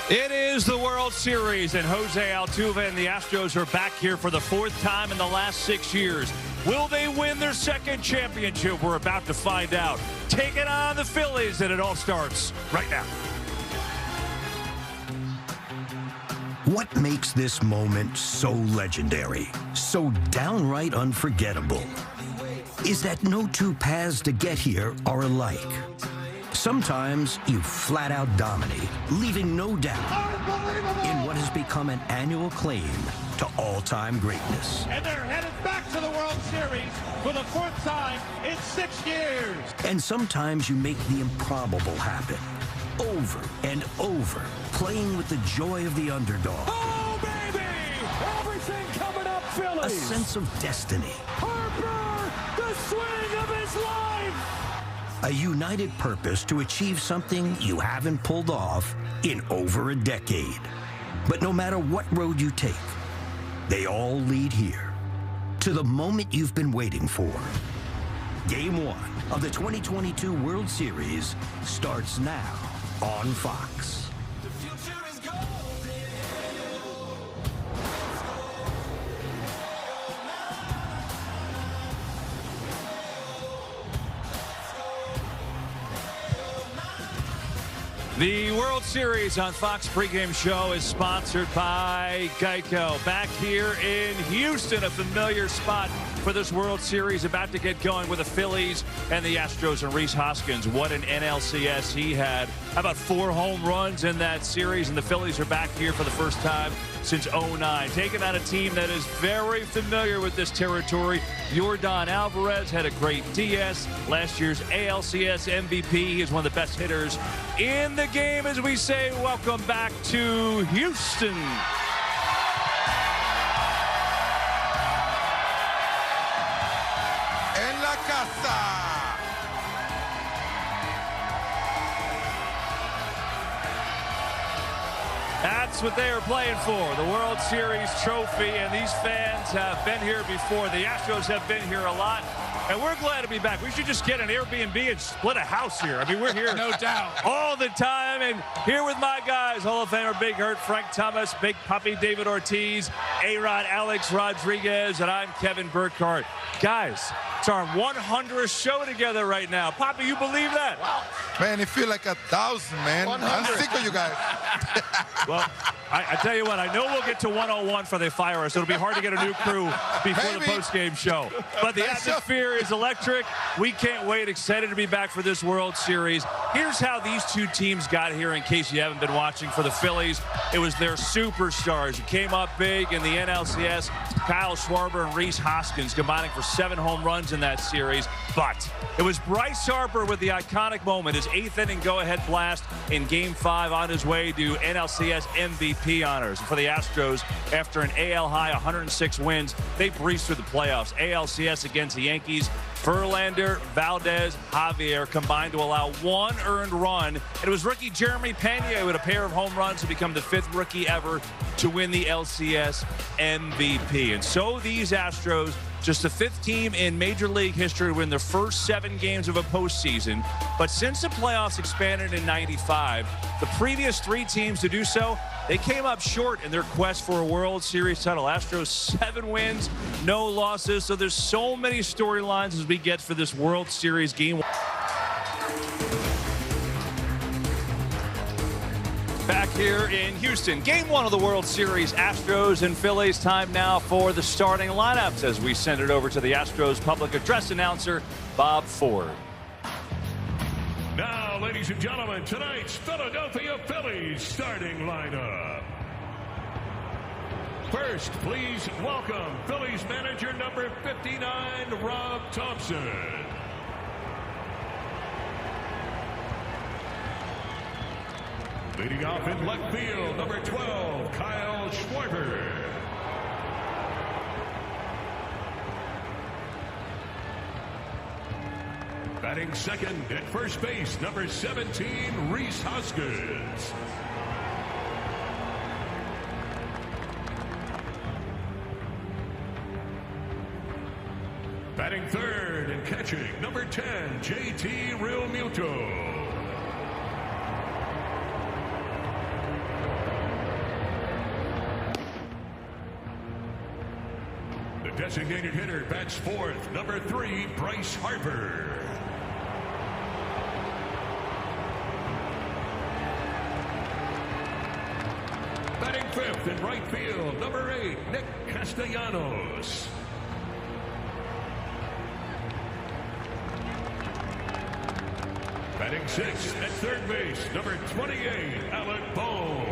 It is the World Series, and Jose Altuve and the Astros are back here for the fourth time in the last 6 years. Will they win their second championship? We're about to find out. Taking on the Phillies, and it all starts right now. What makes this moment so legendary, so downright unforgettable, is that no two paths to get here are alike. Sometimes you flat out dominate, leaving no doubt in what has become an annual claim to all-time greatness. And they're headed back to the World Series for the fourth time in 6 years. And sometimes you make the improbable happen, over and over, playing with the joy of the underdog. Oh, baby! Everything coming up, Phillies! A sense of destiny. Harper, the swing of his life! A united purpose to achieve something you haven't pulled off in over a decade. But no matter what road you take, they all lead here to the moment you've been waiting for. Game 1 of the 2022 World Series starts now on Fox. The World Series on Fox Pregame Show is sponsored by Geico. Back here in Houston, a familiar spot for this World Series, about to get going with the Phillies and the Astros and Rhys Hoskins. What an NLCS he had. How about 4 home runs in that series? And the Phillies are back here for the first time since '09. Taking on a team that is very familiar with this territory. Yordan Alvarez had a great DS. Last year's ALCS MVP. He is one of the best hitters in the game, as we say. Welcome back to Houston. En la casa. That's what they are playing for, the World Series trophy, and these fans have been here before. The Astros have been here a lot, and we're glad to be back. We should just get an Airbnb and split a house here. I mean, we're here No doubt. all the time, and here with my guys, Hall of Famer Big Hurt Frank Thomas, Big Puppy David Ortiz, A-Rod Alex Rodriguez, and I'm Kevin Burkhardt. Guys, it's our 100th show together right now. Poppy, you believe that? Wow. Man, it feels like 1,000, man. 100. I'm sick of you guys. Well, I tell you what, I know we'll get to 101 before they fire us. It'll be hard to get a new crew before the postgame show. But the atmosphere is electric. We can't wait. Excited to be back for this World Series. Here's how these two teams got here, in case you haven't been watching. For the Phillies, it was their superstars who came up big in the NLCS. Kyle Schwarber and Rhys Hoskins combining for 7 home runs in that series. But it was Bryce Harper with the iconic moment, his 8th inning go-ahead blast in Game 5, on his way to NLCS MVP honors. And for the Astros, after an AL high 106 wins, they breezed through the playoffs. ALCS against the Yankees. Verlander, Valdez, Javier combined to allow 1 earned run. And it was rookie Jeremy Pena with a pair of home runs to become the 5th rookie ever to win the LCS MVP. And so these Astros, just the 5th team in Major League history to win their first 7 games of a postseason. But since the playoffs expanded in '95, the previous 3 teams to do so, they came up short in their quest for a World Series title. Astros 7 wins, no losses. So there's so many storylines as we get for this World Series game. Back here in Houston, Game 1 of the World Series, Astros and Phillies. Time now for the starting lineups as we send it over to the Astros public address announcer, Bob Ford. Now, ladies and gentlemen, tonight's Philadelphia Phillies starting lineup. First, please welcome Phillies manager number 59, Rob Thompson. Leading off in left field, number 12, Kyle Schwarber. Batting second at first base, number 17, Rhys Hoskins. Batting third and catching pitching, number 10, JT Realmuto. The designated hitter bats fourth, number 3, Bryce Harper. Batting fifth in right field, number 8, Nick Castellanos. Batting sixth at third base, number 28, Alec Bohm.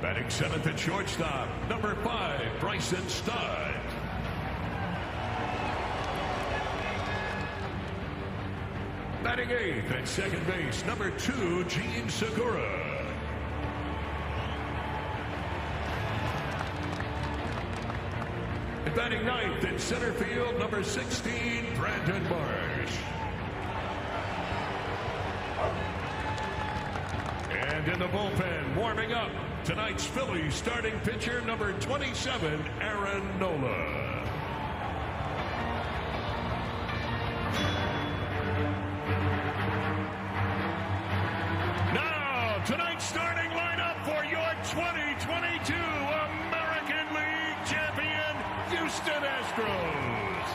Batting seventh at shortstop, number 5, Bryson Stott. Batting eighth at second base, number 2, Gene Segura. And batting ninth in center field, number 16, Brandon Marsh. And in the bullpen, warming up, tonight's Phillies starting pitcher, number 27, Aaron Nola. Now, tonight's starting lineup for your 2022 American League champion, Houston Astros.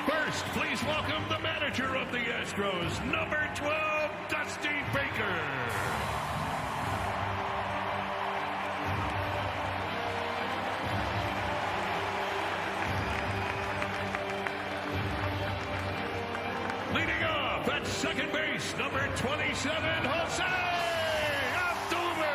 First, please welcome the manager of the Astros, number 12, Dusty Baker. Leading off at second base, number 27, Jose Altuve.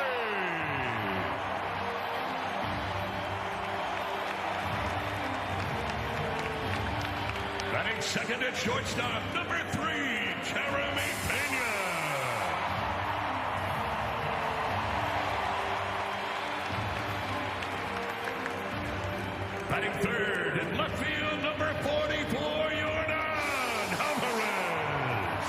Batting second at shortstop, number 3, Jeremy Pena. Batting third in left field, number 44, Yordan Alvarez.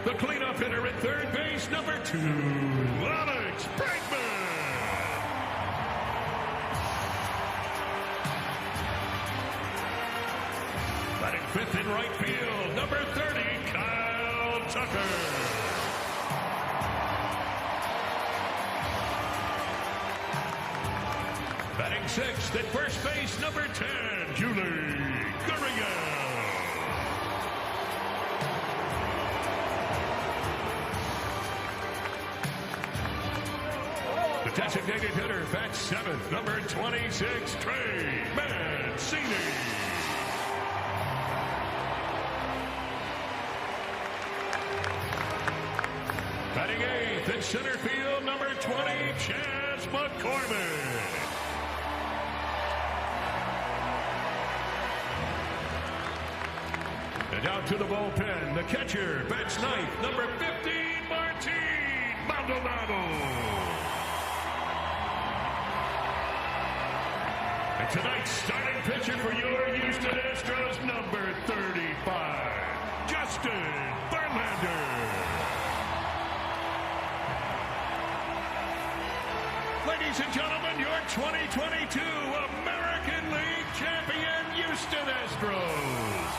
The cleanup hitter at third base, number 2, Alex Bregman. Batting fifth in right field, number 30, Kyle Tucker. Batting sixth at first base, number 10, Julie Gurriel. The designated hitter bats seventh, number 26, Trey Mancini. Batting eighth in center field, number 20, Chas McCormick. And out to the bullpen, the catcher bats ninth, number 15, Martin Maldonado. And tonight's starting pitcher for your Houston Astros, number 35, Justin Verlander. Ladies and gentlemen, your 2022 American League champion, Houston Astros.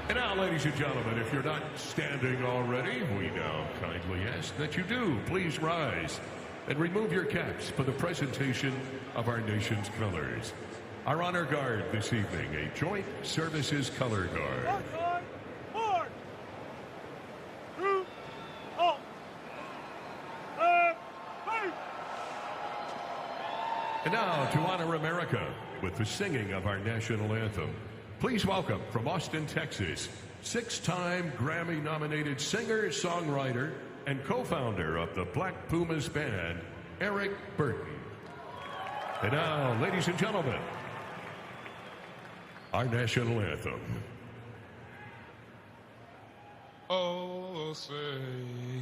And now, ladies and gentlemen, if you're not standing already, we now kindly ask that you do please rise and remove your caps for the presentation of our nation's colors. Our honor guard this evening, a Joint Services Color Guard. And now, to honor America with the singing of our national anthem, please welcome from Austin, Texas, 6-time Grammy-nominated singer, songwriter, and co-founder of the Black Pumas Band, Eric Burton. And now, ladies and gentlemen, our national anthem. Oh, say,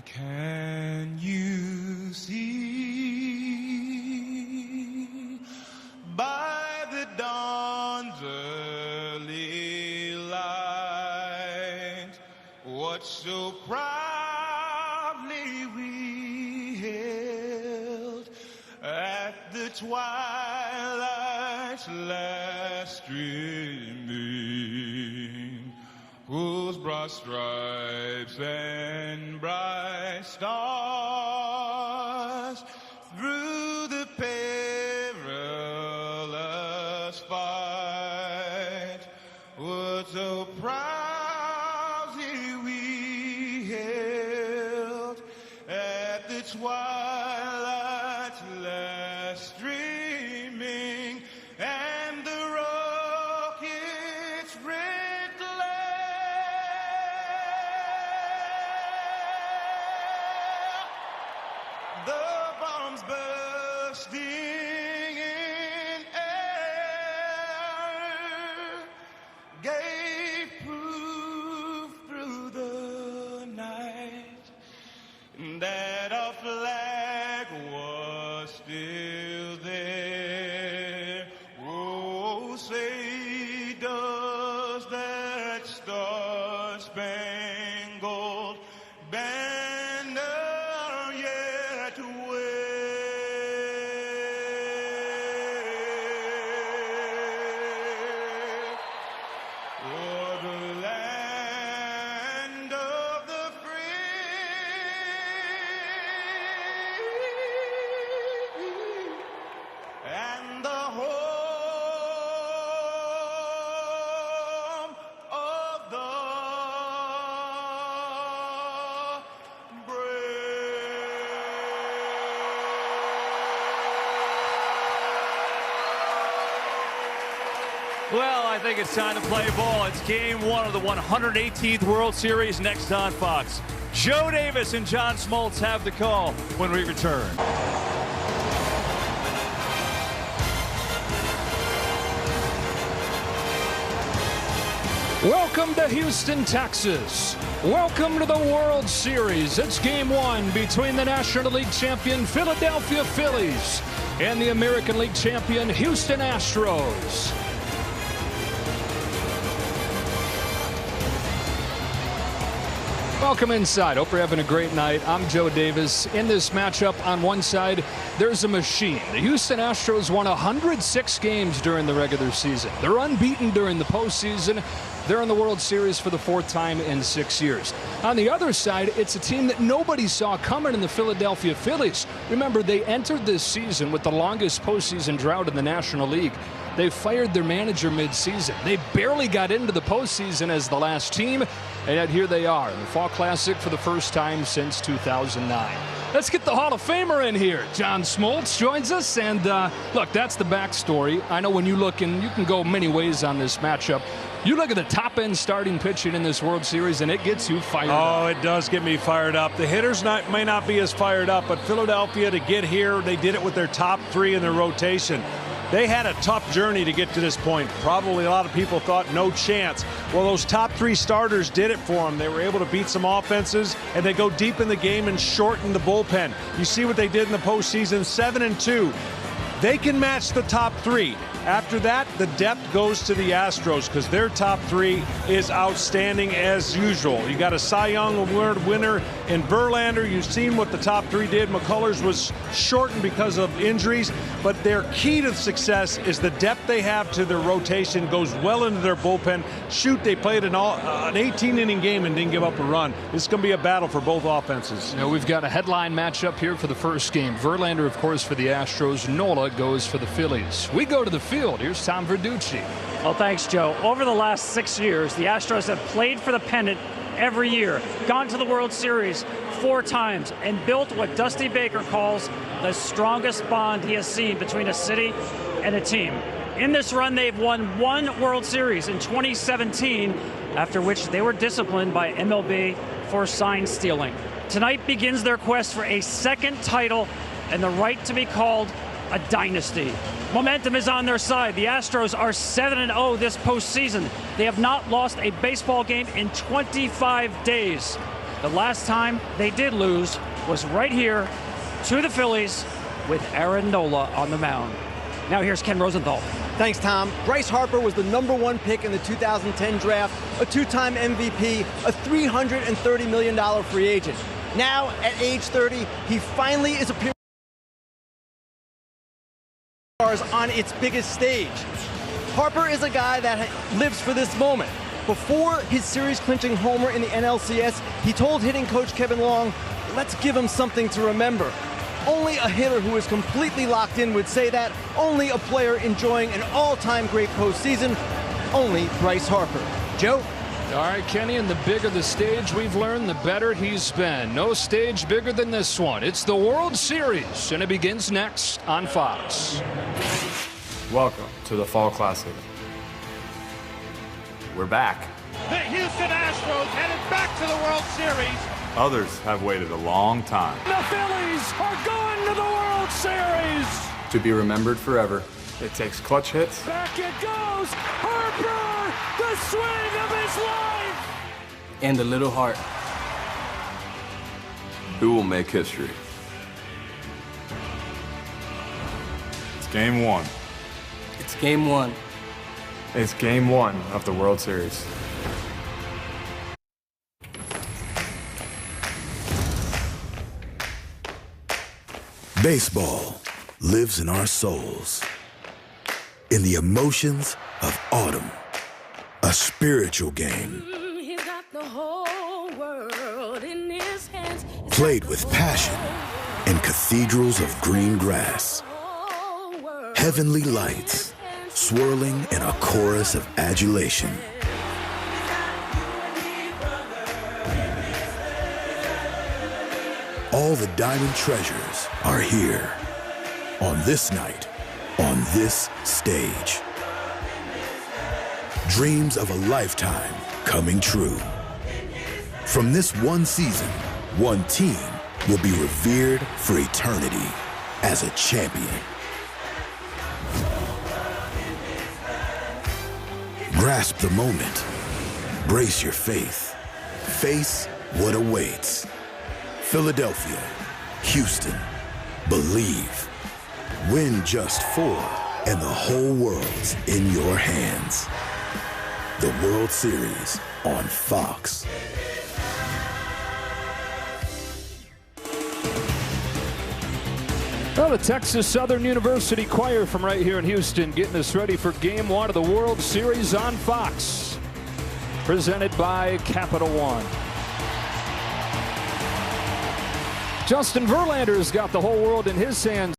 can you see by the dawn's early light what so proudly we hailed at the twilight's last streaming, whose broad stripes and bright stars through the perilous fight would so proudly we hailed at the twilight's last streaming, and the rocket's red glare, the bombs bursting in air, gave proof through the night that our flag was still there. Oh, say does that star-spangled banner yet wave o'er the land of the free and the home of the Well, I think it's time to play ball. It's game one of the 118th World Series next on Fox. Joe Davis and John Smoltz have the call when we return. Welcome to Houston, Texas. Welcome to the World Series. It's game one between the National League champion Philadelphia Phillies and the American League champion Houston Astros. Welcome inside. Hope you're having a great night. I'm Joe Davis. In this matchup, on one side, there's a machine. The Houston Astros won 106 games during the regular season. They're unbeaten during the postseason. They're in the World Series for the fourth time in 6 years. On the other side, it's a team that nobody saw coming in the Philadelphia Phillies. Remember, they entered this season with the longest postseason drought in the National League. They fired their manager mid-season. They barely got into the postseason as the last team, and yet here they are in the Fall Classic for the first time since 2009. Let's get the Hall of Famer in here. John Smoltz joins us, and look, that's the backstory. I know when you look, and you can go many ways on this matchup. You look at the top-end starting pitching in this World Series, and it gets you fired up. Oh, it does get me fired up. The hitters may not be as fired up, but Philadelphia, to get here, they did it with their top three in their rotation. They had a tough journey to get to this point. Probably a lot of people thought no chance. Well, those top three starters did it for them. They were able to beat some offenses, and they go deep in the game and shorten the bullpen. You see what they did in the postseason, 7-2. They can match the top three. After that, the depth goes to the Astros because their top three is outstanding as usual. You got a Cy Young Award winner in Verlander. You've seen what the top three did. McCullers was shortened because of injuries, but their key to success is the depth they have to their rotation, goes well into their bullpen. Shoot, they played an 18-inning game and didn't give up a run. It's going to be a battle for both offenses. Now we've got a headline matchup here for the first game. Verlander, of course, for the Astros. Nola goes for the Phillies. We go to the field. Here's Tom Verducci. Well, thanks, Joe. Over the last 6 years, the Astros have played for the pennant every year, gone to the World Series 4 times, and built what Dusty Baker calls the strongest bond he has seen between a city and a team. In this run, they've won 1 World Series in 2017, after which they were disciplined by MLB for sign stealing. Tonight begins their quest for a second title and the right to be called a dynasty. Momentum is on their side. The Astros are 7-0 this postseason. They have not lost a baseball game in 25 days. The last time they did lose was right here to the Phillies with Aaron Nola on the mound. Now here's Ken Rosenthal. Thanks, Tom. Bryce Harper was the #1 pick in the 2010 draft, a two-time MVP, a $330 million free agent. Now, at age 30, he finally is appearing on its biggest stage. Harper is a guy that lives for this moment. Before his series-clinching homer in the NLCS, he told hitting coach Kevin Long, "Let's give him something to remember." Only a hitter who is completely locked in would say that. Only a player enjoying an all-time great postseason. Only Bryce Harper. Joe? All right, Kenny, and the bigger the stage we've learned, the better he's been. No stage bigger than this one. It's the World Series, and it begins next on Fox. Welcome to the Fall Classic. We're back. The Houston Astros headed back to the World Series. Others have waited a long time. The Phillies are going to the World Series. To be remembered forever, it takes clutch hits. Back it goes. Harper, the swing of his life. And a little heart. Who will make history? It's game one. It's game one. It's game one of the World Series. Baseball lives in our souls, in the emotions of autumn, a spiritual game played with passion in cathedrals of green grass, heavenly lights swirling in a chorus of adulation. All the diamond treasures are here on this night, on this stage. Dreams of a lifetime coming true. From this one season, one team will be revered for eternity as a champion. Grasp the moment. Brace your faith. Face what awaits. Philadelphia, Houston, believe. Win just 4, and the whole world's in your hands. The World Series on Fox. Well, the Texas Southern University Choir from right here in Houston getting us ready for Game 1 of the World Series on Fox. Presented by Capital One. Justin Verlander's got the whole world in his hands.